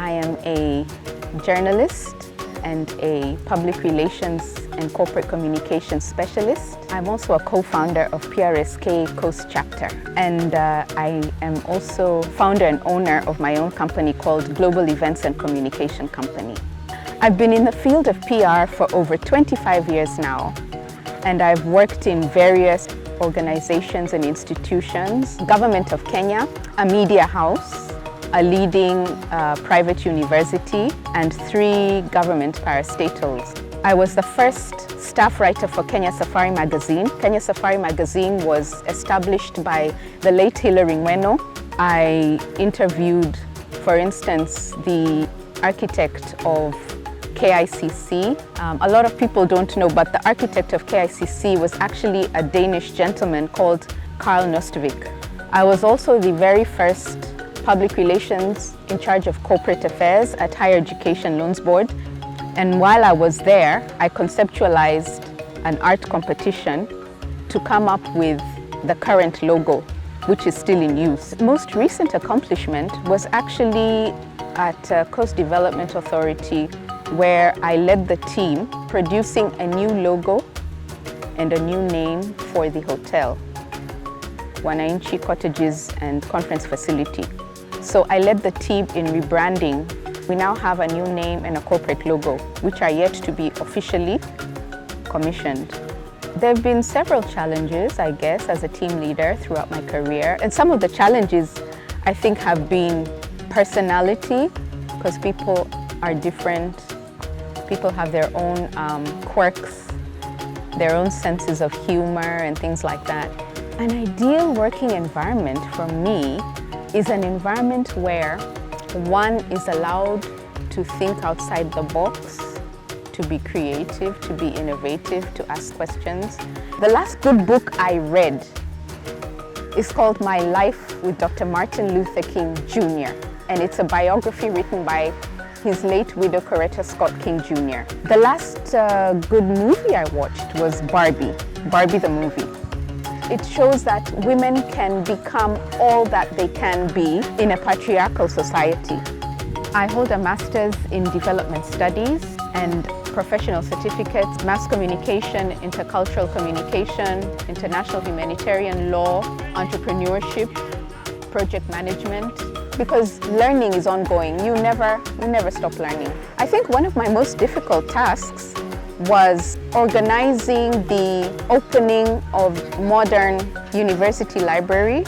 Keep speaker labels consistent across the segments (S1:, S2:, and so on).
S1: I am a journalist and a public relations and corporate communications specialist. I'm also a co-founder of PRSK Coast Chapter, and I am also founder and owner of my own company called Global Events and Communication Company. I've been in the field of PR for over 25 years now, and I've worked in various organizations and institutions, Government of Kenya, a media house, a leading private university, and 3 government parastatals. I was the first staff writer for Kenya Safari magazine. Kenya Safari magazine was established by the late Hilary Ngweno. I interviewed, for instance, the architect of KICC. A lot of people don't know, but the architect of KICC was actually a Danish gentleman called Carl Nostvik. I was also the very first public relations in charge of corporate affairs at Higher Education Loans Board. And while I was there, I conceptualized an art competition to come up with the current logo, which is still in use. Most recent accomplishment was actually at Coast Development Authority, where I led the team producing a new logo and a new name for the hotel, Wananchi Cottages and Conference Facility. So I led the team in rebranding. We now have a new name and a corporate logo, which are yet to be officially commissioned. There have been several challenges, I guess, as a team leader throughout my career. And some of the challenges, I think, have been personality, because people are different. People have their own quirks, their own senses of humor and things like that. An ideal working environment for me is an environment where one is allowed to think outside the box, to be creative, to be innovative, to ask questions. The last good book I read is called My Life with Dr. Martin Luther King Jr., and it's a biography written by his late widow, Coretta Scott King Jr. The last good movie I watched was Barbie the movie. It shows that women can become all that they can be in a patriarchal society. I hold a master's in development studies and professional certificates, mass communication, intercultural communication, international humanitarian law, entrepreneurship, project management, because learning is ongoing. You never stop learning. I think one of my most difficult tasks was organizing the opening of modern university library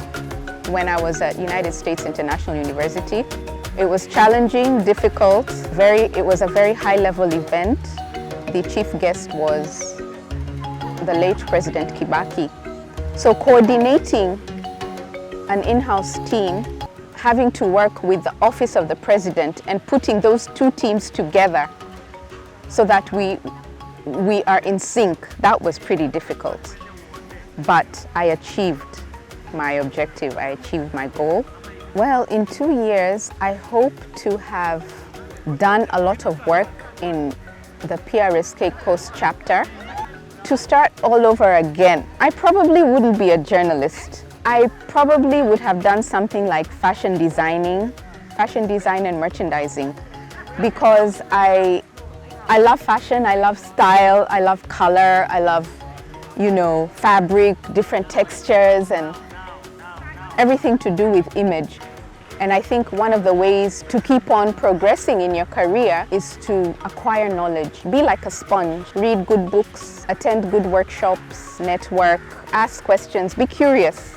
S1: when I was at United States International University. It was challenging, difficult, it was a very high-level event. The chief guest was the late President Kibaki. So coordinating an in-house team, having to work with the Office of the President and putting those 2 teams together so that we are in sync, that was pretty difficult. But I achieved my objective, I achieved my goal. Well, in 2 years, I hope to have done a lot of work in the PRSK Coast chapter to start all over again. I probably wouldn't be a journalist. I probably would have done something like fashion design and merchandising, because I love fashion, I love style, I love color, I love, fabric, different textures, and everything to do with image. And I think one of the ways to keep on progressing in your career is to acquire knowledge. Be like a sponge. Read good books, attend good workshops, network, ask questions, be curious.